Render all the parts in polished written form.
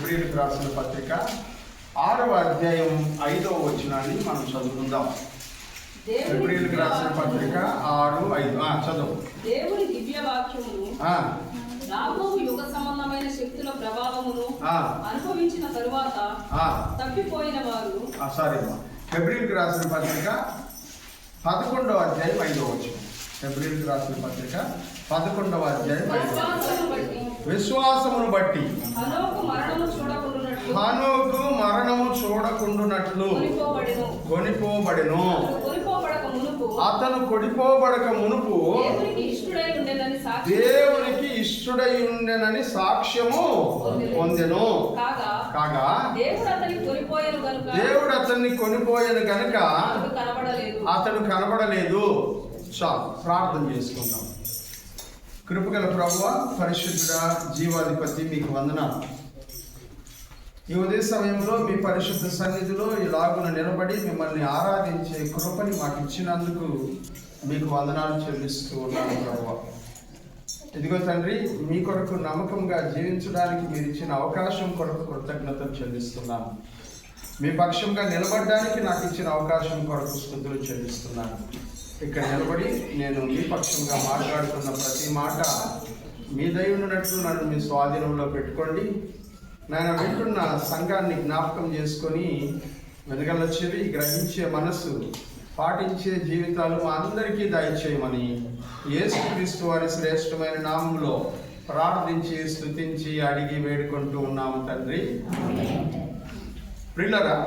హెబ్రీయులకు రాసిన పత్రిక 6వ అధ్యాయం 5వ వచనాన్ని మనం చదువుకుందాం. హెబ్రీయులకు రాసిన పత్రిక 6:5 చదువు. దేవుని దివ్య వాక్యమును రాబోవు యుగ సంబంధమైన శక్తుల ప్రభావమును అనుభవించిన తరువాత తప్పిపోయిన వారు హెబ్రీయులకు రాసిన పత్రిక 11వ అధ్యాయం 5వ వచనం. హెబ్రీయులకు రాసిన పత్రిక 11వ అధ్యాయం 5వ వచనం. విశ్వాసమును బట్టి హనోకు మరణము చూడకుండునట్లు కొనిపోబడెను. అతను కొనిపోబడక మునుపు దేవునికి ఇష్టుడై ఉండెనని సాక్ష్యము పొందెను. కాగా దేవుడు అతన్ని కొనిపోయాను గనుక అతడు కనబడలేదు. చాలు, ప్రార్థన చేసుకుందాం. కృపగల ప్రభువా, పరిశుద్ధుడా, జీవాధిపతి, మీకు వందనాలు. ఈ ఉదయ సమయంలో మీ పరిశుద్ధ సన్నిధిలో ఇలాగున నిలబడి మిమ్మల్ని ఆరాధించే కృపని మాకు ఇచ్చినందుకు మీకు వందనాలు చెల్లిస్తూ ఉన్నాను ప్రభువా. ఇదిగో తండ్రి, మీ కొరకు నమ్మకంగా జీవించడానికి మీరు ఇచ్చిన అవకాశం కొరకు కృతజ్ఞతలు చెల్లిస్తున్నాను. మీ పక్షంగా నిలబడడానికి నాకు ఇచ్చిన అవకాశం కొరకు స్తుతులు చెల్లిస్తున్నాను. ఇక్కడ నిలబడి నేను మీ పక్షంగా మాట్లాడుతున్న ప్రతి మాట మీ దయ ఉన్నట్లు నన్ను మీ స్వాధీనంలో పెట్టుకోండి. నేను వింటున్న సంఘాన్ని జ్ఞాపకం చేసుకొని వెనగల చెవి, గ్రహించే మనసు, పాటించే జీవితాలు మా అందరికీ దయచేయమని యేసుక్రీస్తు వారి శ్రేష్టమైన నామంలో ప్రార్థించి స్తుతించి అడిగి వేడుకుంటూ ఉన్నాము తండ్రి. ప్రియులారా,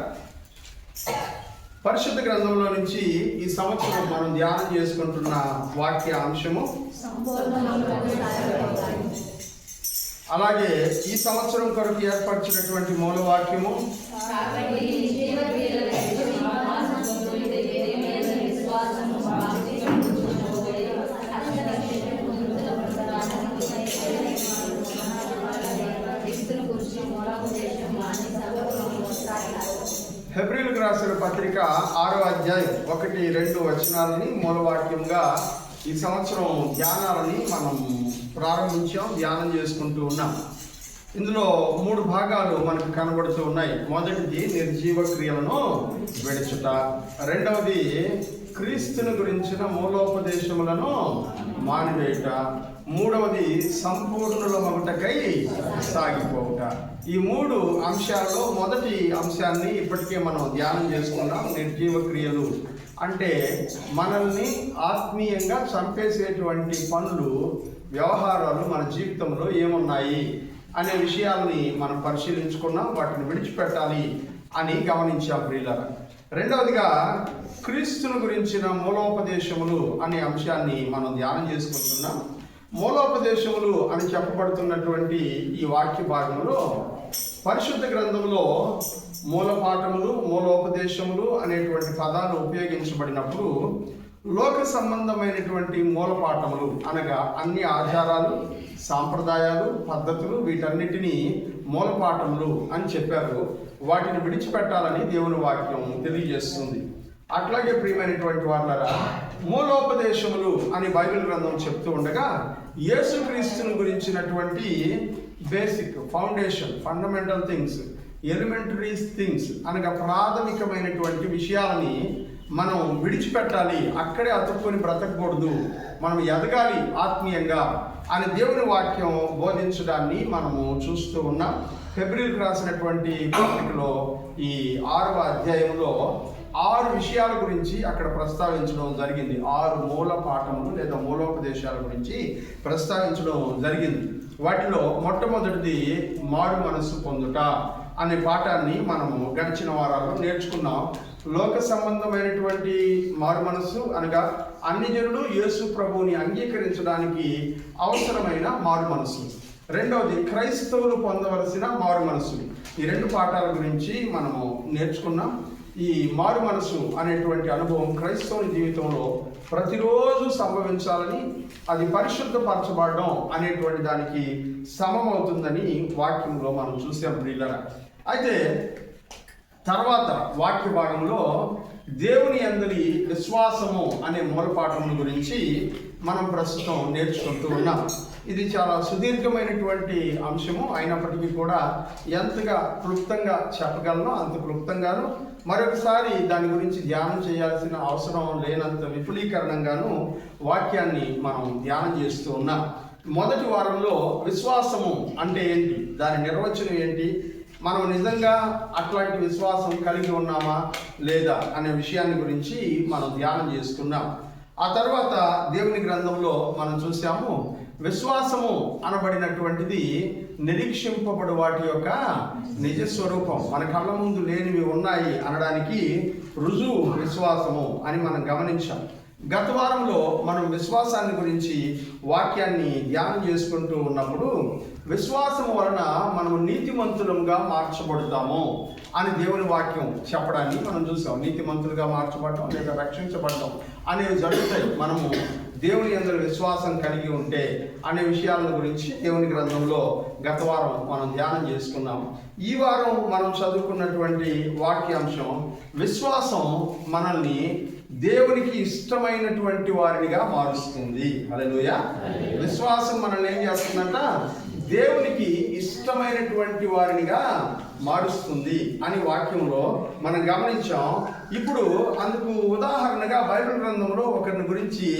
పరిశుద్ధ గ్రంథంలో నుంచి ఈ సంవత్సరం మనం ధ్యానం చేసుకుంటున్న వాక్య అంశము, అలాగే ఈ సంవత్సరం కొరకు ఏర్పరిచినటువంటి మూలవాక్యము హెబ్రీయులకు రాసిన పత్రిక 6వ అధ్యాయం 1-2 వచనాలని మూలవాక్యంగా ఈ సంవత్సరం ధ్యానాలని మనం ప్రారంభించాం, ధ్యానం చేసుకుంటూ ఉన్నాం. ఇందులో 3 భాగాలు మనకు కనబడుతూ ఉన్నాయి. మొదటిది నిర్జీవ క్రియలను విడుచుట, రెండవది క్రీస్తుని గురించిన మూలోపదేశములను మానివేయుట, మూడవది సంపూర్ణుల మగుటకై సాగిపోవుట. ఈ 3 అంశాల్లో మొదటి అంశాన్ని ఇప్పటికే మనం ధ్యానం చేసుకున్నాం. నిర్జీవ క్రియలు అంటే మనల్ని ఆత్మీయంగా చంపేసేటువంటి పనులు, వ్యవహారాలు మన జీవితంలో ఏమున్నాయి అనే విషయాలని మనం పరిశీలించుకున్నాం. వాటిని విడిచిపెట్టాలి అని గమనించాం ప్రియులారా. రెండవదిగా క్రీస్తుని గురించిన మూలోపదేశములు అనే అంశాన్ని మనం ధ్యానం చేసుకుంటున్నాం. మూలోపదేశములు అని చెప్పబడుతున్నటువంటి ఈ వాక్య భాగంలో పరిశుద్ధ గ్రంథంలో మూలపాఠములు, మూలోపదేశములు అనేటువంటి పదాలు ఉపయోగించబడినప్పుడు లోక సంబంధమైనటువంటి మూలపాఠములు అనగా అన్ని ఆచారాలు, సాంప్రదాయాలు, పద్ధతులు, వీటన్నిటినీ మూలపాఠములు అని చెప్పారు. వాటిని విడిచిపెట్టాలని దేవుని వాక్యం తెలియజేస్తుంది. అట్లాగే ప్రియమైనటువంటి వాళ్ళరా, మూలోపదేశములు అని బైబిల్ గ్రంథం చెప్తూ ఉండగా యేసుక్రీస్తుని గురించినటువంటి basic, foundation, fundamental things, elementary things అనగా ప్రాథమికమైనటువంటి విషయాలని మనం విడిచిపెట్టాలి, అక్కడే అతుక్కొని బ్రతకకూడదు, మనం ఎదగాలి ఆత్మీయంగా అని దేవుని వాక్యం బోధించడాన్ని మనము చూస్తూ ఉన్నాం. హెబ్రీయులకు రాసినటువంటి పత్రికలో ఈ 6వ అధ్యాయంలో 6 విషయాల గురించి అక్కడ ప్రస్తావించడం జరిగింది. 6 మూల పాఠములు లేదా మూలోపదేశాల గురించి ప్రస్తావించడం జరిగింది. వాటిలో మొట్టమొదటిది మారు మనస్సు పొందుట అనే పాఠాన్ని మనము గడిచిన వారాల్లో నేర్చుకున్నాం. లోక సంబంధమైనటువంటి మారు మనస్సు అనగా అన్ని జనులు యేసు ప్రభువుని అంగీకరించడానికి అవసరమైన మారు మనస్సు. రెండవది క్రైస్తవులు పొందవలసిన మారు మనస్సు. ఈ 2 పాఠాల గురించి మనము నేర్చుకున్నాం. ఈ మారు మనసు అనేటువంటి అనుభవం క్రైస్తవుని జీవితంలో ప్రతిరోజు సంభవించాలని, అది పరిశుద్ధపరచబడడం అనేటువంటి దానికి సమమవుతుందని వాక్యంలో మనం చూసాం ప్రియులారా. అయితే తర్వాత వాక్య భాగంలో దేవుని యందలి విశ్వాసము అనే మూలపాఠముల గురించి మనం ప్రస్తుతం నేర్చుకుంటూ ఉన్నాం. ఇది చాలా సుదీర్ఘమైనటువంటి అంశము అయినప్పటికీ కూడా ఎంతగా క్లుప్తంగా చెప్పగలనో అంత క్లుప్తంగాను, మరొకసారి దాని గురించి ధ్యానం చేయాల్సిన అవసరం లేనంత విపులీకరణంగాను వాక్యాన్ని మనం ధ్యానం చేస్తూ ఉన్నాం. మొదటి వారంలో విశ్వాసము అంటే ఏంటి, దాని నిర్వచనం ఏంటి, మనం నిజంగా అట్లాంటి విశ్వాసం కలిగి ఉన్నామా లేదా అనే విషయాన్ని గురించి మనం ధ్యానం చేసుకున్నాం. ఆ తర్వాత దేవుని గ్రంథంలో మనం చూసాము, విశ్వాసము అనబడినటువంటిది నిరీక్షింపబడు వాటి యొక్క నిజ స్వరూపం. మన కళ్ళ ముందు లేనివి ఉన్నాయి అనడానికి రుజువు విశ్వాసము అని మనం గమనించాం. గత వారంలో మనం విశ్వాసాన్ని గురించి వాక్యాన్ని ధ్యానం చేసుకుంటూ ఉన్నప్పుడు, విశ్వాసం వలన మనం నీతిమంతులుగా మార్చబడతాము అని దేవుని వాక్యం చెప్పడాన్ని మనం చూసాం. నీతిమంతులుగా మార్చబడటం లేదా రక్షించబడటం అనేవి జరుగుతాయి మనము దేవుని యందు విశ్వాసం కలిగి ఉంటే అనే విషయాల గురించి దేవుని గ్రంథంలో గత వారం మనం ధ్యానం చేసుకున్నాం. ఈ వారం మనం చదువుకున్నటువంటి వాక్యాంశం, విశ్వాసం మనల్ని దేవునికి ఇష్టమైనటువంటి వారినిగా మారుస్తుంది. హల్లెలూయా. విశ్వాసం మనల్ని ఏం చేస్తుందంట, దేవునికి ఇష్టమైనటువంటి వారినిగా మారుస్తుంది అని వాక్యంలో మనం గమనించాం. ఇప్పుడు అందుకు ఉదాహరణగా బైబిల్ గ్రంథంలో ఒకరిని గురించి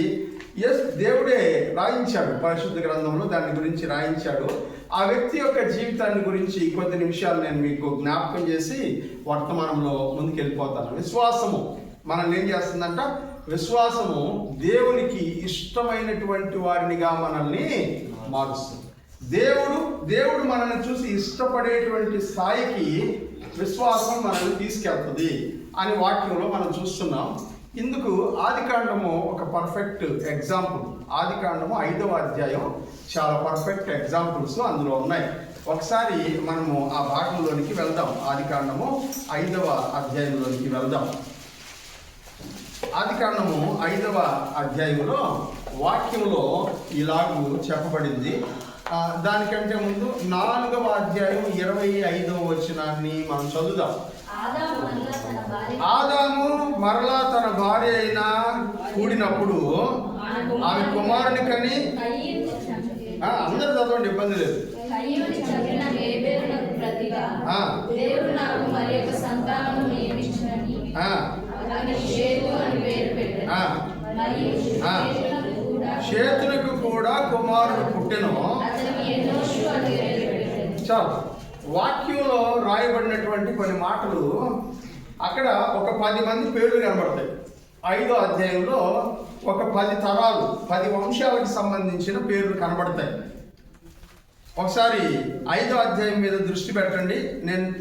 దేవుడే రాయించాడు, పరిశుద్ధ గ్రంథంలో దాని గురించి రాయించాడు. ఆ వ్యక్తి యొక్క జీవితాన్ని గురించి కొద్ది నిమిషాలు నేను మీకు జ్ఞాపకం చేసి వర్తమానంలో ముందుకెళ్ళిపోతాను. విశ్వాసము మనల్ని ఏం చేస్తుందంట, విశ్వాసము దేవునికి ఇష్టమైనటువంటి వారినిగా మనల్ని మారుస్తుంది. దేవుడు మనల్ని చూసి ఇష్టపడేటువంటి స్థాయికి విశ్వాసం మనల్ని తీసుకెళ్తుంది అని వాక్యంలో మనం చూస్తున్నాం. ఇందుకు ఆదికాండము ఒక పర్ఫెక్ట్ ఎగ్జాంపుల్. ఆదికాండము 5వ అధ్యాయం చాలా పర్ఫెక్ట్ ఎగ్జాంపుల్స్ అందులో ఉన్నాయి. ఒకసారి మనము ఆ భాగంలోనికి వెళ్దాం. ఆదికాండము 5వ అధ్యాయంలోనికి వెళ్దాం. ఆదికాండము 5వ అధ్యాయంలో వాక్యంలో ఇలాగూ చెప్పబడింది. దానికంటే ముందు 4వ అధ్యాయం 25వ వచనాన్ని మనం చదువుదాం. ఆదాము మరలా తన భార్య అయినా కూడినప్పుడు ఆమె కుమారుని కని, అందరు చదవండి, ఇబ్బంది లేదు. షేతునకు కూడా కుమారుడు పుట్టెను. చాలు. వాక్యంలో రాయబడినటువంటి కొన్ని మాటలు అక్కడ ఒక 10 మంది పేర్లు కనబడతాయి. 5వ అధ్యాయంలో ఒక 10 తరాలు, 10 వంశాలకు సంబంధించిన పేర్లు కనబడతాయి. ఒకసారి 5వ అధ్యాయం మీద దృష్టి పెట్టండి.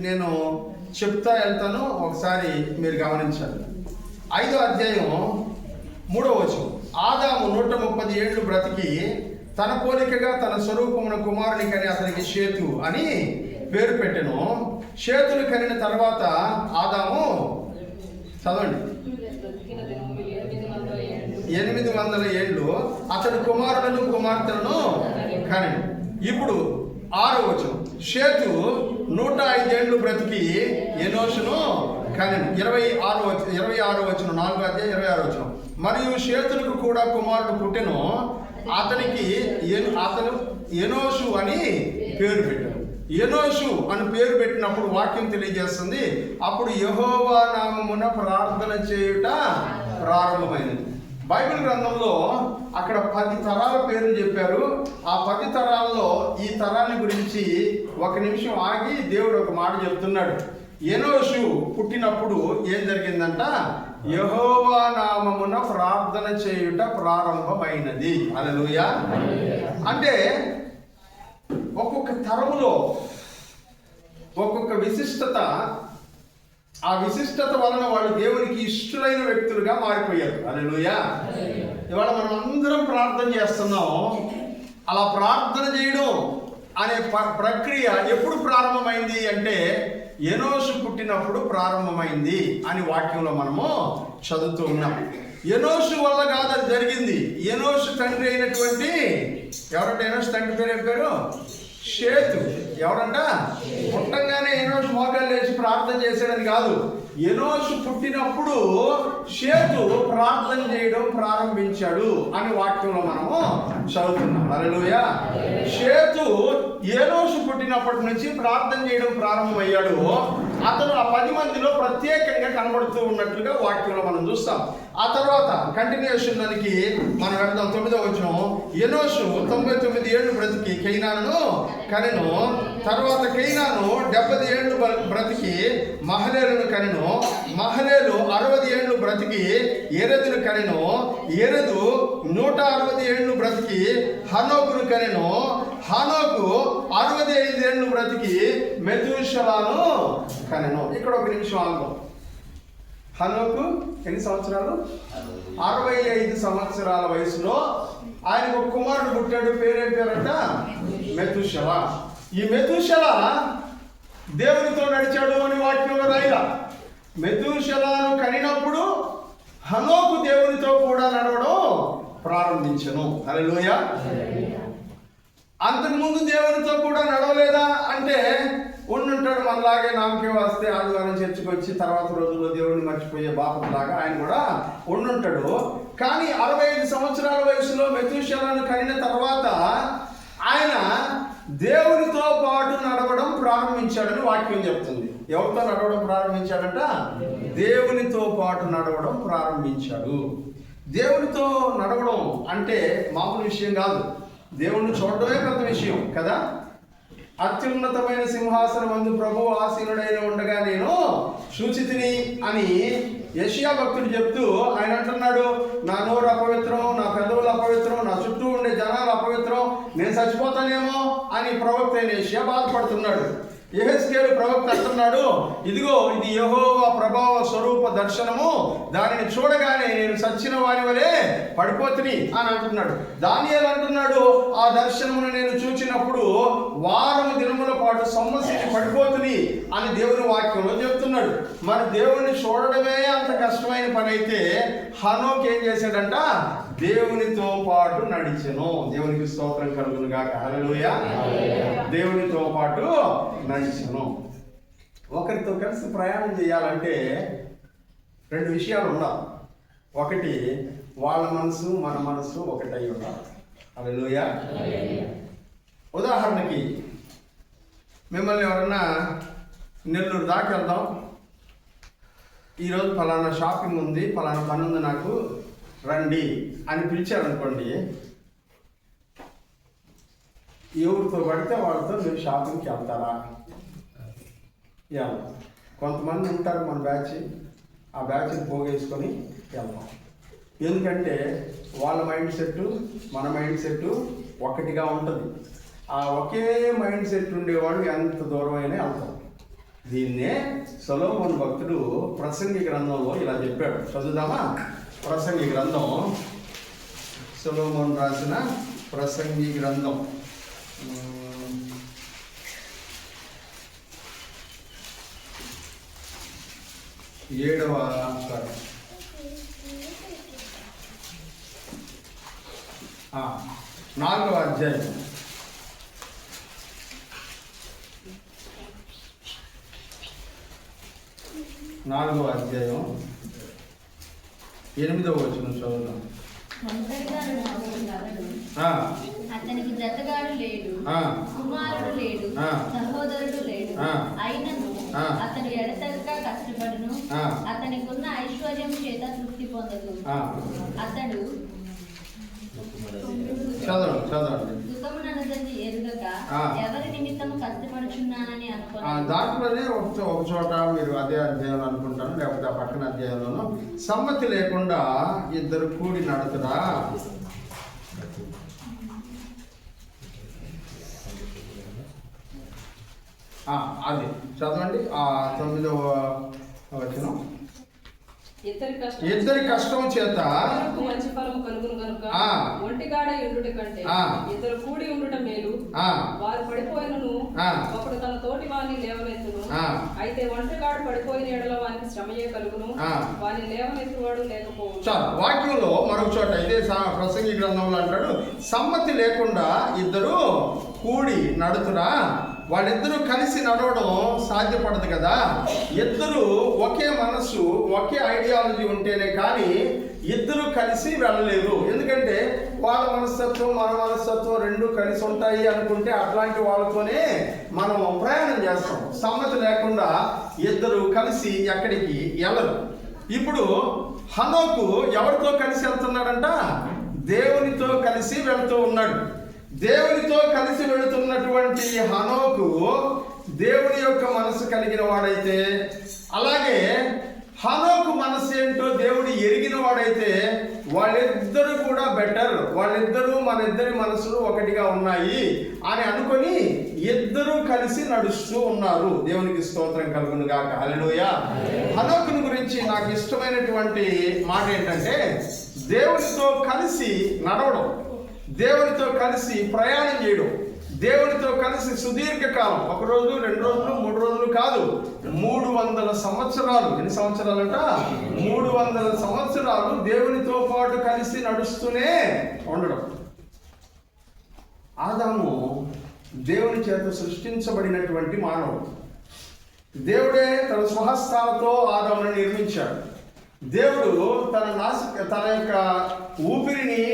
నేను చెప్తా వెళ్తాను, ఒకసారి మీరు గమనించాలి. 5వ అధ్యాయం 3వ వచనం, ఆదాము 130 ఏళ్ళు బ్రతికి తన పోలికగా తన స్వరూపమున కుమారుని కని అతనికి షేతు అని పేరు పెట్టెను. షేతును కనిన తర్వాత ఆదాము, చదవండి, 800 ఏళ్ళు అతడు కుమారులను కుమార్తెలను కనెను. ఇప్పుడు 6వ వచనం, షేతు 105 ఏళ్ళు బ్రతికి ఎనోషును కనెను. 26వ వచనం, 4వ అధ్యాయం 26వ వచనం, మరియు షేతునికి కూడా కుమారుడు పుట్టెను. అతను ఎనోషు అని పేరు పెట్టాడు. ఎనోషు అని పేరు పెట్టినప్పుడు వాక్యం తెలియజేస్తుంది, అప్పుడు యెహోవా నామమున ప్రార్థన చేయుట ప్రారంభమైనది. బైబిల్ గ్రంథంలో అక్కడ 10 తరాల పేర్లు చెప్పారు. ఆ 10 తరాల్లో ఈ తరాన్ని గురించి ఒక నిమిషం ఆగి దేవుడు ఒక మాట చెప్తున్నాడు. ఎనోషు పుట్టినప్పుడు ఏం జరిగిందంట, యెహోవా నామమున ప్రార్థన చేయుట ప్రారంభమైనది. హల్లెలూయా. అంటే ఒక్కొక్క తరములో ఒక్కొక్క విశిష్టత, ఆ విశిష్టత వలన వాళ్ళు దేవునికి ఇష్టమైన వ్యక్తులుగా మారిపోయారు. హల్లెలూయా. ఇవాళ మనం అందరం ప్రార్థన చేస్తున్నాం. అలా ప్రార్థన చేయడం అనే ప్రక్రియ ఎప్పుడు ప్రారంభమైంది అంటే, ఎనోషు పుట్టినప్పుడు ప్రారంభమైంది అని వాక్యంలో మనము చదువుతూ ఉన్నాం. ఎనోషు వల్ల కాదు అది జరిగింది. ఎనోషు తండ్రి అయినటువంటి, ఎవరంటే ఎనోషు తండ్రి పేరు చెప్పారు, షేతు. ఎవరంట, పుట్టంగానే ఎనోషు మోకాలు లేచి ప్రార్థన చేశాడని కాదు. ఎనోషు పుట్టినప్పుడు షేతు ప్రార్థన చేయడం ప్రారంభించాడు అని వాక్యంలో మనము చదువుతున్నాం. హల్లెలూయా. షేతు ఏనోషు పుట్టినప్పటి నుంచి ప్రార్థన చేయడం ప్రారంభమయ్యాడు. అతను ఆ 10 మందిలో ప్రత్యేకంగా కనబడుతూ ఉన్నట్లుగా వాక్యంలో మనం చూస్తాం. ఆ తర్వాత కంటిన్యూషన్ దానికి మనం వెళ్దాం. 9వ వచనం, ఎనోషు 99 ఏళ్ళు బ్రతికి కైనానును కనెను. తర్వాత కైనాను 70 ఏళ్ళు బ్రతికి మహలేలును కనెను. మహలేలు 60 ఏళ్ళు బ్రతికి ఎరెదును కనెను. ఎరెదు 160 ఏళ్ళు బ్రతికి హనోకును కనెను. హనోకు 65 ఏళ్ళు బ్రతికి మెతూషలాను కనెను. ఇక్కడ ఒక నిమిషం ఆగు. హనోకు ఎన్ని సంవత్సరాలు? 65 సంవత్సరాల వయసులో ఆయనకు ఒక కుమారుడు పుట్టాడు. పేరేం పేరంట? మెతూషల. ఈ మెతూషల దేవునితో నడిచాడు అని వాక్యంలో రాయిలా. మెతూషలను కనినప్పుడు హనోకు దేవునితో కూడా నడవడం ప్రారంభించను. హల్లెలూయా. అంతకుముందు దేవునితో కూడా నడవలేదా అంటే ఉండుంటాడు. మనలాగే నామకే వస్తే ఆదివారం చర్చకు వచ్చి తర్వాత రోజుల్లో దేవుడిని మర్చిపోయే బాపట్లాగా ఆయన కూడా ఉండుంటాడు. కానీ 65 సంవత్సరాల వయసులో మెతూషలను కనిన తర్వాత ఆయన దేవునితో పాటు నడవడం ప్రారంభించాడని వాక్యం చెప్తుంది. ఎవరితో నడవడం ప్రారంభించాడంట? దేవునితో పాటు నడవడం ప్రారంభించాడు. దేవునితో నడవడం అంటే మామూలు విషయం కాదు. దేవుణ్ణి చూడడమే పెద్ద విషయం కదా. అత్యున్నతమైన సింహాసనం అందు ప్రభువు ఆసీనుడైన ఉండగా నేను సూచితిని అని యెషయా భక్తుడు చెప్తూ ఆయన అంటున్నాడు, నా నోరు అపవిత్రం, నా పెదవులు అపవిత్రం, నా చుట్టూ ఉండే జనాలు అపవిత్రం, నేను చచ్చిపోతానేమో అని ప్రవక్త అయిన యెషయా బాధపడుతున్నాడు. యెహెజ్కేలు ప్రవక్త అంటున్నాడు, ఇదిగో ఇది యెహోవా ప్రభావ స్వరూప దర్శనము, దానిని చూడగానే నేను చచ్చిన వారి వలె పడిపోతుని అని అంటున్నాడు. దానియేలు అంటున్నాడు, ఆ దర్శనమును నేను చూచినప్పుడు వారము దినముల పాటు సొమ్మసిని పడిపోతుని అని దేవుని వాక్యంలో చెప్తున్నాడు. మరి దేవుని చూడడమే అంత కష్టమైన పని అయితే హనోకు ఏం చేశాడంట? దేవునితో పాటు నడిచెను. దేవునికి స్తోత్రం కలుగును గాక. హల్లెలూయా. దేవునితో పాటు నడిచెను. ఒకరితో కలిసి ప్రయాణం చేయాలంటే 2 విషయాలు ఉండాలి. ఒకటి, వాళ్ళ మనసు మన మనసు ఒకటై ఉండాలి. హల్లెలూయా. ఉదాహరణకి మిమ్మల్ని ఎవరన్నా నెల్లూరు దాకా వెళ్దాం, ఈరోజు ఫలానా షాపింగ్ ఉంది, ఫలానా పని ఉంది, నాకు రండి అని పిలిచారనుకోండి, ఎవరితో పడితే వాళ్ళతో మీరు షాపింగ్కి వెళ్తారా? కొంతమంది ఉంటారు మన బ్యాచ్, ఆ బ్యాచ్ని పోగేసుకొని వెళ్తాం. ఎందుకంటే వాళ్ళ మైండ్ సెట్ మన మైండ్ సెట్ ఒకటిగా ఉంటుంది. ఆ ఒకే మైండ్ సెట్ ఉండేవాళ్ళు ఎంత దూరమైనా వెళ్తాం. దీన్నే సొలొమోను భక్తుడు ప్రసంగి గ్రంథంలో ఇలా చెప్పాడు. చదువుదామా? ప్రసంగి గ్రంథం, సొలొమోను రాసిన ప్రసంగి గ్రంథం 7వ అధ్యాయం 4వ అధ్యాయం 8వ వచనం చదువుదాం. అతనికి జతగాడు లేడు, కుమారుడు లేడు, సహోదరుడు లేడు. అయినను అతడు ఎడతెగక కష్టపడును, అతనికున్న ఐశ్వర్యం చేత తృప్తి పొందదు. అతడు సుఖముననుదని ఎరుగక ఎవరి నిమిత్తము కష్టపడుచున్నానని అనుకున్నాను. దాంట్లోనే ఒక చోట మీరు అదే అధ్యాయం అనుకుంటాను, లేకపోతే ఆ పక్కన అధ్యాయంలోనూ సమ్మతి లేకుండా ఇద్దరు కూడి నడుతురా. అది చదవండి. 9వ వచనం. ఇద్దరి కష్టం చేత మంచి ఫలము కలుగును గనుక ఒంటిగాడ ఉండుట కంటే ఇద్దరు కూడి ఉండుట మేలు. వారు పడిపోయినను ఒకడు తన తోటి వారిని లేవనెత్తును. అయితే ఒంటిగాడు పడిపోయిన ఎడల వారికి శ్రమయే కలుగును, వారిని లేవనెత్తువాడు లేకపోవచ్చు. చాలా వాక్యంలో మరొక చోట ఇదే ప్రసంగి గ్రంథంలో అంటాడు, సమ్మతి లేకుండా ఇద్దరు కూడి నడుతురా. వాళ్ళిద్దరూ కలిసి నడవడం సాధ్యపడదు కదా. ఇద్దరు ఒకే మనస్సు, ఒకే ఐడియాలజీ ఉంటేనే కానీ ఇద్దరు కలిసి వెళ్ళలేరు. ఎందుకంటే వాళ్ళ మనస్తత్వం మన మనస్తత్వం రెండు కలిసి ఉంటాయి అనుకుంటే అట్లాంటి వాళ్ళతోనే మనం ప్రయాణం చేస్తాం. సమ్మతి లేకుండా ఇద్దరు కలిసి ఎక్కడికి వెళ్ళరు. ఇప్పుడు హనోకు ఎవరితో కలిసి వెళ్తున్నాడంట? దేవునితో కలిసి వెళ్తూ ఉన్నాడు. దేవునితో కలిసి వెళుతున్నటువంటి హనోకు దేవుని యొక్క మనసు కలిగిన వాడైతే, అలాగే హనోకు మనసు ఏంటో దేవుడు ఎరిగిన వాడైతే వాళ్ళిద్దరూ కూడా బెటర్, వాళ్ళిద్దరూ మన ఇద్దరి మనసులు ఒకటిగా ఉన్నాయి అని అనుకొని ఇద్దరూ కలిసి నడుస్తూ ఉన్నారు. దేవునికి స్తోత్రం కలుగును గాక. హల్లెలూయా. హనోకుని గురించి నాకు ఇష్టమైనటువంటి మాట ఏంటంటే, దేవునితో కలిసి నడవడం, దేవునితో కలిసి ప్రయాణం చేయడం, దేవునితో కలిసి సుదీర్ఘకాలం, 1 రోజు 2 రోజులు 3 రోజులు కాదు, 300 సంవత్సరాలు. ఎన్ని సంవత్సరాలంట? 300 సంవత్సరాలు దేవునితో పాటు కలిసి నడుస్తూనే ఉండడం. ఆదాము దేవుని చేత సృష్టించబడినటువంటి మానవుడు. దేవుడే తన స్వహస్తాలతో ఆదామును నిర్మించాడు. దేవుడు తన యొక్క ఊపిరిని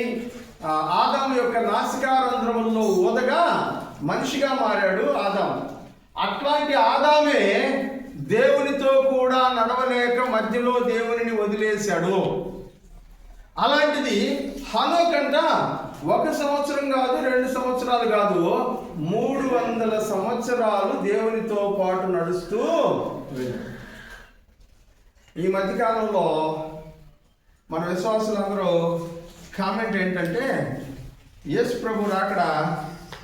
ఆదాము యొక్క నాసికారంధ్రముల్లో ఊదగా మనిషిగా మారాడు ఆదాము. అట్లాంటి ఆదామే దేవునితో కూడా నడవలేక మధ్యలో దేవునిని వదిలేశాడు. అలాంటిది హనోకంట 1 సంవత్సరం కాదు, 2 సంవత్సరాలు కాదు, 300 సంవత్సరాలు దేవునితో పాటు నడుస్తూ. ఈ మధ్యకాలంలో మన విశ్వాసులందరూ కామెంట్ ఏంటంటే, యేసు ప్రభు రాకడ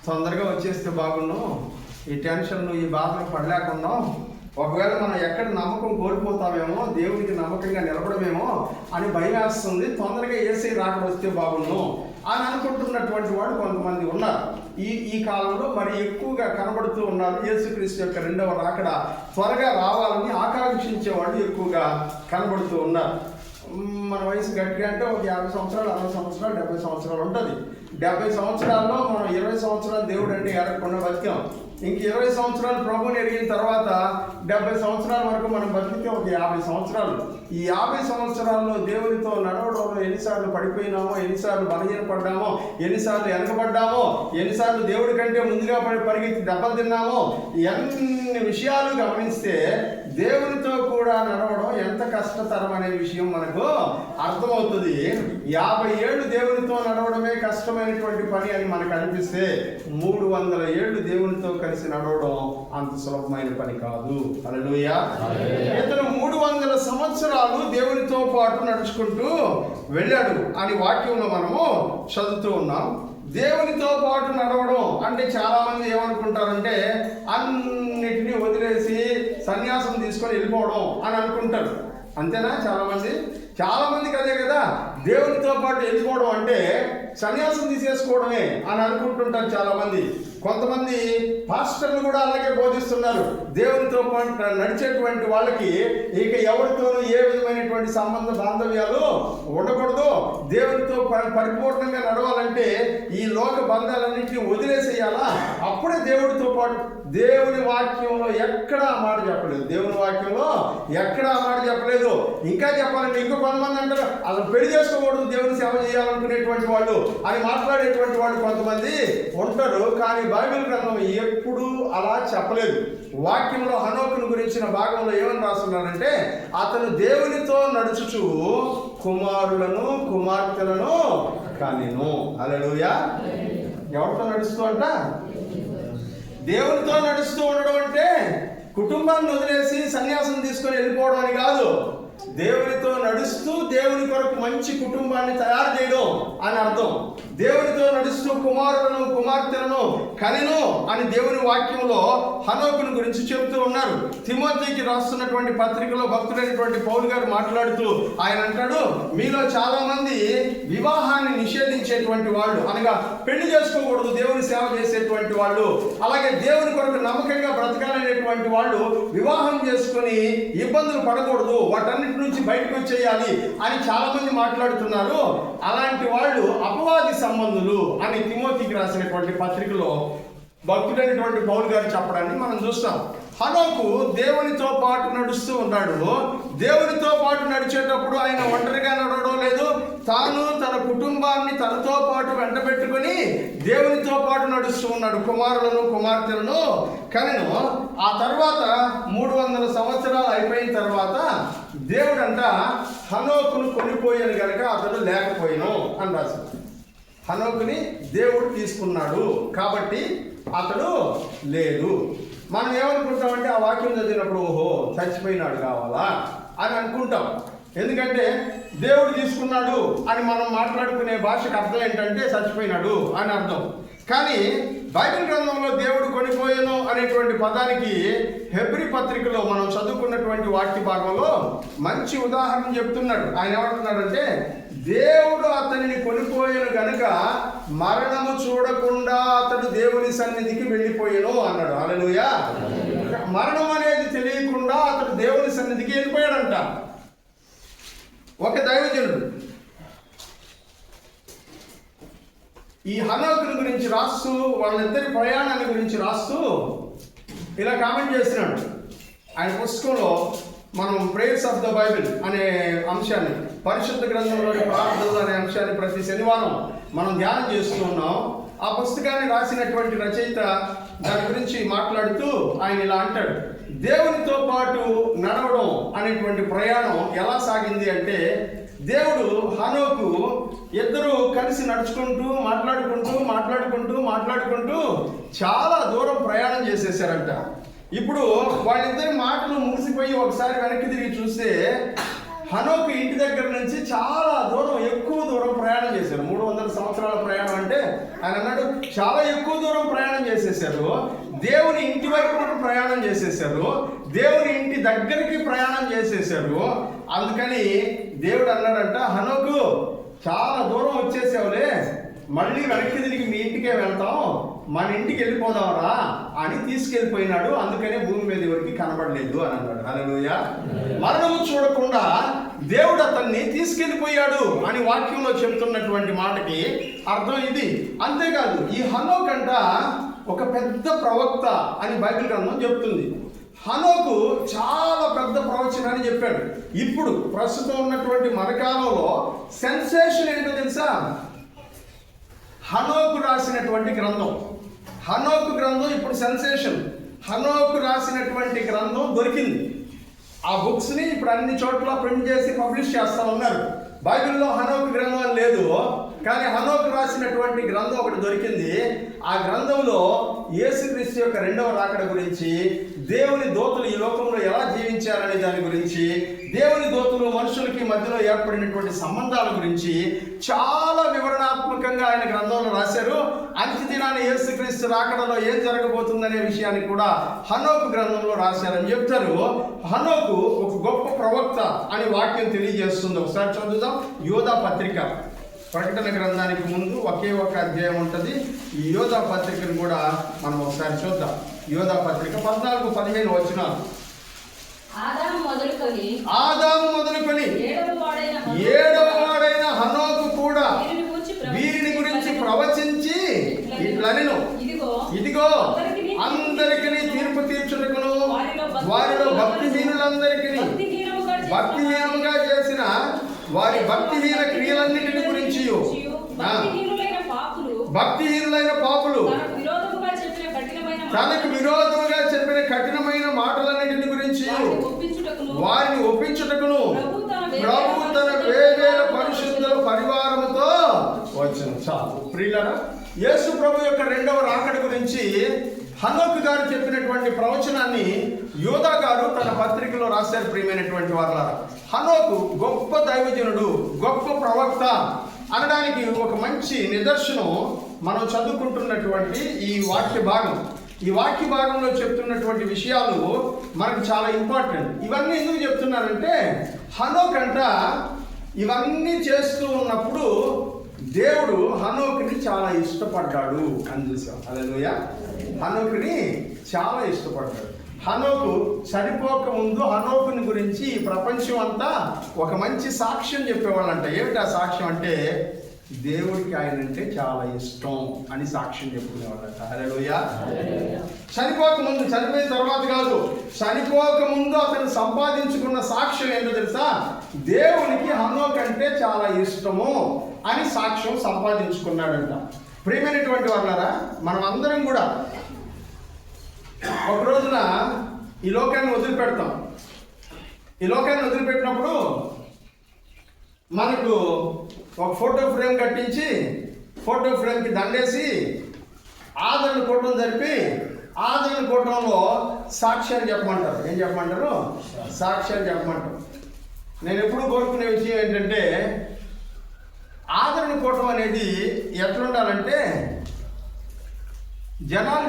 తొందరగా వచ్చేస్తే బాగున్నాం, ఈ టెన్షన్లు ఈ బాధలు పడలేకున్నాం, ఒకవేళ మనం ఎక్కడ నమ్మకం కోల్పోతామేమో, దేవునికి నమ్మకంగా నిలబడమేమో అని భయం వేస్తుంది, తొందరగా యేసయ్య రాకడ వస్తే బాగున్నాం అని అనుకుంటున్నటువంటి వాడు కొంతమంది ఉన్నారు. ఈ కాలంలో మరి ఎక్కువగా కనబడుతూ ఉన్నారు. యేసుక్రీస్తు యొక్క 2వ రాకడ త్వరగా రావాలని ఆకాంక్షించే వాళ్ళు ఎక్కువగా కనబడుతూ ఉన్నారు. మన వయసు గట్టిగా అంటే ఒక 50 సంవత్సరాలు, 60 సంవత్సరాలు, 70 సంవత్సరాలు ఉంటుంది. 70 సంవత్సరాల్లో మనం 20 సంవత్సరాలు దేవుడు అంటే ఎరగకుండా బతికాం. ఇంక 20 సంవత్సరాలు ప్రభుని ఎరిగిన తర్వాత 70 సంవత్సరాల వరకు మనం బతికితే ఒక 50 సంవత్సరాలు. ఈ 50 సంవత్సరాల్లో దేవునితో నడవడంలో ఎన్నిసార్లు పడిపోయినామో, ఎన్నిసార్లు బలహీనపడ్డామో, ఎన్నిసార్లు వెనకబడ్డామో, ఎన్నిసార్లు దేవుడి కంటే ముందుగా పరిగెత్తి దెబ్బలు తిన్నామో, ఎన్ని విషయాలు గమనిస్తే దేవునితో కూడా నడవడం ఎంత కష్టతరం అనే విషయం మనకు అర్థమవుతుంది. 50 ఏళ్ళు దేవునితో నడవడమే కష్టమైనటువంటి పని అని మనకు అనిపిస్తే 300 ఏళ్ళు దేవునితో కలిసి నడవడం అంత సులభమైన పని కాదు. హల్లెలూయా. ఇతను 300 సంవత్సరాలు దేవునితో పాటు నడుచుకుంటూ వెళ్ళాడు అని వాక్యంలో మనము చదువుతూ ఉన్నాం. దేవునితో పాటు నడవడం అంటే చాలా మంది ఏమనుకుంటారంటే అన్నిటినీ వదిలేసి సన్యాసం తీసుకొని వెళ్ళిపోవడం అని అనుకుంటారు. అంతేనా? చాలా మందికి అదే కదా, దేవునితో పాటు వెళ్ళిపోవడం అంటే సన్యాసం తీసేసుకోవడమే అని అనుకుంటుంటారు చాలా మంది. కొంతమంది పాస్టర్లు కూడా అలాగే బోధిస్తున్నారు. దేవునితో పాటు నడిచేటువంటి వాళ్ళకి ఇక ఎవరితోనూ ఏ విధమైనటువంటి సంబంధ బాంధవ్యాలు ఉండకూడదు, దేవునితో పరిపూర్ణంగా నడవాలంటే ఈ లోక బంధాలన్నింటినీ వదిలేసేయాలా, అప్పుడే దేవుడితో పాటు. దేవుని వాక్యంలో ఎక్కడా మాట చెప్పలేదు. దేవుని వాక్యంలో ఎక్కడా మాట చెప్పలేదు. ఇంకా చెప్పాలంటే ఇంకో కొంతమంది అంటారు అసలు పెళ్లి చేసుకోకూడదు, దేవుని సేవ చేయాలనుకునేటువంటి వాళ్ళు అని మాట్లాడేటువంటి వాళ్ళు కొంతమంది ఉంటారు. కానీ బైబిల్ గ్రంథం ఎప్పుడు అలా చెప్పలేదు. వాక్యంలో హనోకుని గురించిన భాగంలో ఏమని రాస్తున్నారంటే, అతను దేవునితో నడుచుచు కుమారులను కుమార్తెలను కనెను. హల్లెలూయా. ఎవరితో నడుస్తూ అంట? దేవునితో నడుస్తూ ఉండడం అంటే కుటుంబాన్ని వదిలేసి సన్యాసం తీసుకొని వెళ్ళిపోవడం అని కాదు. దేవునితో నడుస్తూ దేవుని కొరకు మంచి కుటుంబాన్ని తయారు చేయడం అని అర్థం. దేవునితో నడుస్తూ కుమారులను కుమార్తెలను కనెను అని దేవుని వాక్యంలో హనోకుని గురించి చెబుతూ ఉన్నారు. తిమోతికి రాస్తున్నటువంటి పత్రికలో భక్తుడైనటువంటి పౌలు గారు మాట్లాడుతూ ఆయన అంటాడు, మీలో చాలా మంది వివాహాన్ని నిషేధించేటువంటి వాళ్ళు, అనగా పెళ్లి చేసుకోకూడదు దేవుని సేవ చేసేటువంటి వాళ్ళు, అలాగే దేవుని కొరకు నమ్మకంగా బ్రతకాలనేటువంటి వాళ్ళు వివాహం చేసుకుని ఇబ్బందులు పడకూడదు, వాటన్నిటి నుంచి బయటకు వచ్చేయాలి అని చాలా మంది మాట్లాడుతున్నారు. అలాంటి వాళ్ళు అపవాది సంబంధులు అని తిమోతికి రాసినటువంటి పత్రికలో భక్తుడైనటువంటి పౌలు గారు చెప్పడాన్ని మనం చూస్తాం. హనోకు దేవునితో పాటు నడుస్తూ ఉన్నాడు. దేవునితో పాటు నడిచేటప్పుడు ఆయన ఒంటరిగా నడవడం లేదు, తాను తన కుటుంబాన్ని తనతో పాటు వెంట పెట్టుకుని దేవునితో పాటు నడుస్తూ ఉన్నాడు. కుమారులను కుమార్తెలను కనెను. ఆ తర్వాత 300 సంవత్సరాలు అయిపోయిన తర్వాత దేవుడంట హనోకును కొనిపోయాను గనక అతడు లేకపోయాను అని రాశాడు. హనోకుని దేవుడు తీసుకున్నాడు కాబట్టి అతడు లేదు. మనం ఏమనుకుంటామంటే ఆ వాక్యం చదివినప్పుడు ఓహో చచ్చిపోయినాడు కావాలా అని అనుకుంటాం. ఎందుకంటే దేవుడు తీసుకున్నాడు అని మనం మాట్లాడుకునే భాషకు అర్థం ఏంటంటే చచ్చిపోయినాడు అని అర్థం. కానీ బైబిల్ గ్రంథంలో దేవుడు కొనిపోయాను అనేటువంటి పదానికి హెబ్రీ పత్రికలో మనం చదువుకున్నటువంటి వాక్య భాగంలో మంచి ఉదాహరణ చెప్తున్నాడు. ఆయన ఏమంటున్నాడంటే దేవుడు అతనిని కొనిపోయాను గనుక మరణము చూడకుండా అతడు దేవుని సన్నిధికి వెళ్ళిపోయాను అన్నాడు. హల్లెలూయా. మరణం అనేది తెలియకుండా అతడు దేవుని సన్నిధికి వెళ్ళిపోయాడంట. ఒక దైవజనుడు ఈ హనోకుని గురించి రాస్తూ వాళ్ళిద్దరి ప్రయాణాన్ని గురించి రాస్తూ ఇలా కామెంట్ చేస్తున్నాడు. ఆయన పుస్తకంలో మనం ప్రేయర్స్ ఆఫ్ ద బైబిల్ అనే అంశాన్ని, పరిశుద్ధ గ్రంథంలోని ప్రార్థనలు అనే అంశాన్ని ప్రతి శనివారం మనం ధ్యానం చేస్తూ ఉన్నాం. ఆ పుస్తకాన్ని రాసినటువంటి రచయిత దాని గురించి మాట్లాడుతూ ఆయన ఇలా అంటాడు, దేవునితో పాటు నడవడం అనేటువంటి ప్రయాణం ఎలా సాగింది అంటే, దేవుడు హనోకు ఇద్దరు కలిసి నడుచుకుంటూ మాట్లాడుకుంటూ చాలా దూరం ప్రయాణం చేసేసారంట. ఇప్పుడు వాళ్ళిద్దరి మాటలు ముగిసిపోయి ఒకసారి వెనక్కి తిరిగి చూస్తే హనోకు ఇంటి దగ్గర నుంచి చాలా దూరం, ఎక్కువ దూరం ప్రయాణం చేశారు. 300 సంవత్సరాల ప్రయాణం అంటే ఆయన అన్నాడు చాలా ఎక్కువ దూరం ప్రయాణం చేసేసారు. దేవుని ఇంటి వరకు కూడా ప్రయాణం చేసేసారు. దేవుని ఇంటి దగ్గరికి ప్రయాణం చేసేసారు. అందుకని దేవుడు అన్నాడంట, హనోకు చాలా దూరం వచ్చేసావులే, మళ్ళీ వెనక్కి తిరిగి మీ ఇంటికే వెళ్తాం, మన ఇంటికి వెళ్ళిపోదాంరా అని తీసుకెళ్ళిపోయినాడు. అందుకనే భూమి మీద ఎవరికి కనబడలేదు అని అన్నాడు. హల్లెలూయా. మరణము చూడకుండా దేవుడు అతన్ని తీసుకెళ్ళిపోయాడు అని వాక్యంలో చెప్తున్నటువంటి మాటకి అర్థం ఇది. అంతేకాదు ఈ హనోక్ అంట ఒక పెద్ద ప్రవక్త అని బైబిల్ గ్రంథం చెప్తుంది. హనోకు చాలా పెద్ద ప్రవచనాన్ని చెప్పాడు. ఇప్పుడు ప్రస్తుతం ఉన్నటువంటి మన కాలంలో సెన్సేషన్ ఏంటో తెలుసా? హనోకు రాసినటువంటి గ్రంథం. హనోకు గ్రంథం ఇప్పుడు సెన్సేషన్. హనోకు రాసినటువంటి గ్రంథం దొరికింది. ఆ బుక్స్ని ఇప్పుడు అన్ని చోట్ల ప్రింట్ చేసి పబ్లిష్ చేస్తూ ఉన్నారు. బైబిల్లో హనోకు గ్రంథం అని లేదు, కానీ హనోకు రాసినటువంటి గ్రంథం ఒకటి దొరికింది. ఆ గ్రంథంలో యేసుక్రీస్తు యొక్క రెండవ రాకడ గురించి, దేవుని దూతలు ఈ లోకంలో ఎలా జీవించారనే దాని గురించి, దేవుని దూతలు మనుషులకి మధ్యలో ఏర్పడినటువంటి సంబంధాల గురించి చాలా వివరణాత్మకంగా ఆయన గ్రంథంలో రాశారు. అంత్య దినాన యేసుక్రీస్తు రాకడలో ఏం జరగబోతుందనే విషయాన్ని కూడా హనోకు గ్రంథంలో రాశారని చెప్తారు. హనోకు ఒక గొప్ప ప్రవక్త అని వాక్యం తెలియజేస్తుంది. ఒకసారి చదువుదాం. యోధా పత్రిక, ప్రకటన గ్రంథానికి ముందు ఒకే ఒక అధ్యాయం ఉంటుంది. ఈ యోధా పత్రికను కూడా మనం ఒకసారి చూద్దాం. యోధా పత్రిక 14-15 వచనాలు. ఆదాము మొదలుకొని ఏడవ వాడైన హనోకు కూడా వీరిని గురించి ప్రవచించి ఇట్లనెను, ఇదిగో అందరికీ తీర్పు తీర్చుటకును వారిలో భక్తిహీనముగా చేసిన వారి భక్తిహీన క్రియలన్నిటిని గురించి, భక్తిహీనులైన పాపులు తనకు విరోధముగా చెప్పిన కఠినమైన మాటలన్నిటిని గురించి వారిని ఒప్పించుటకును ప్రభు తన వేవేల పరిశుద్ధుల పరివారముతో వచ్చును. చాలు ప్రియులారా, యేసు ప్రభు యొక్క రెండవ రాకడ గురించి హనోకు గారు చెప్పినటువంటి ప్రవచనాన్ని యోధా గారు తన పత్రికలో రాశారు. ప్రియమైనటువంటి వారులారా, హనోకు గొప్ప దైవజనుడు, గొప్ప ప్రవక్త అనడానికి ఒక మంచి నిదర్శనం మనం చదువుకుంటున్నటువంటి ఈ వాక్య భాగం. ఈ వాక్య భాగంలో చెప్తున్నటువంటి విషయాలు మనకు చాలా ఇంపార్టెంట్. ఇవన్నీ ఎందుకు చెప్తున్నారంటే, హనోక్ అంట ఇవన్నీ చేస్తూ ఉన్నప్పుడు దేవుడు హనోకుని చాలా ఇష్టపడ్డాడు అని చూసాం. హల్లెలూయా. హనోకుని చాలా ఇష్టపడ్డాడు. హనోకు చనిపోక ముందు హనోకుని గురించి ఈ ప్రపంచం అంతా ఒక మంచి సాక్ష్యం చెప్పేవాళ్ళంట. ఏమిటి ఆ సాక్ష్యం అంటే, దేవుడికి ఆయన అంటే చాలా ఇష్టం అని సాక్ష్యం చెప్పుకునేవాళ్ళట. హల్లెలూయా. చనిపోకముందు, చనిపోయిన తర్వాత కాదు, చనిపోకముందు అతను సంపాదించుకున్న సాక్ష్యం ఏంటో తెలుసా? దేవునికి హనోక్ అంటే చాలా ఇష్టము అని సాక్ష్యం సంపాదించుకున్నాడంట. ప్రియమైనటువంటి వాళ్ళారా, మనం అందరం కూడా ఒక రోజున ఈ లోకాన్ని వదిలిపెడతాం. ఈ లోకాన్ని వదిలిపెట్టినప్పుడు మనకు ఒక ఫోటో ఫ్రేమ్ కట్టించి, ఫోటో ఫ్రేమ్కి దండేసి ఆదరణ కూటం జరిపి, ఆదరణ కూటంలో సాక్ష్యాలు చెప్పమంటారు. ఏం చెప్పమంటారు? సాక్ష్యాలు చెప్పమంటారు. నేను ఎప్పుడు కోరుకునే విషయం ఏంటంటే, ఆదరణ కూటం అనేది ఎట్లుండాలంటే, జనాలు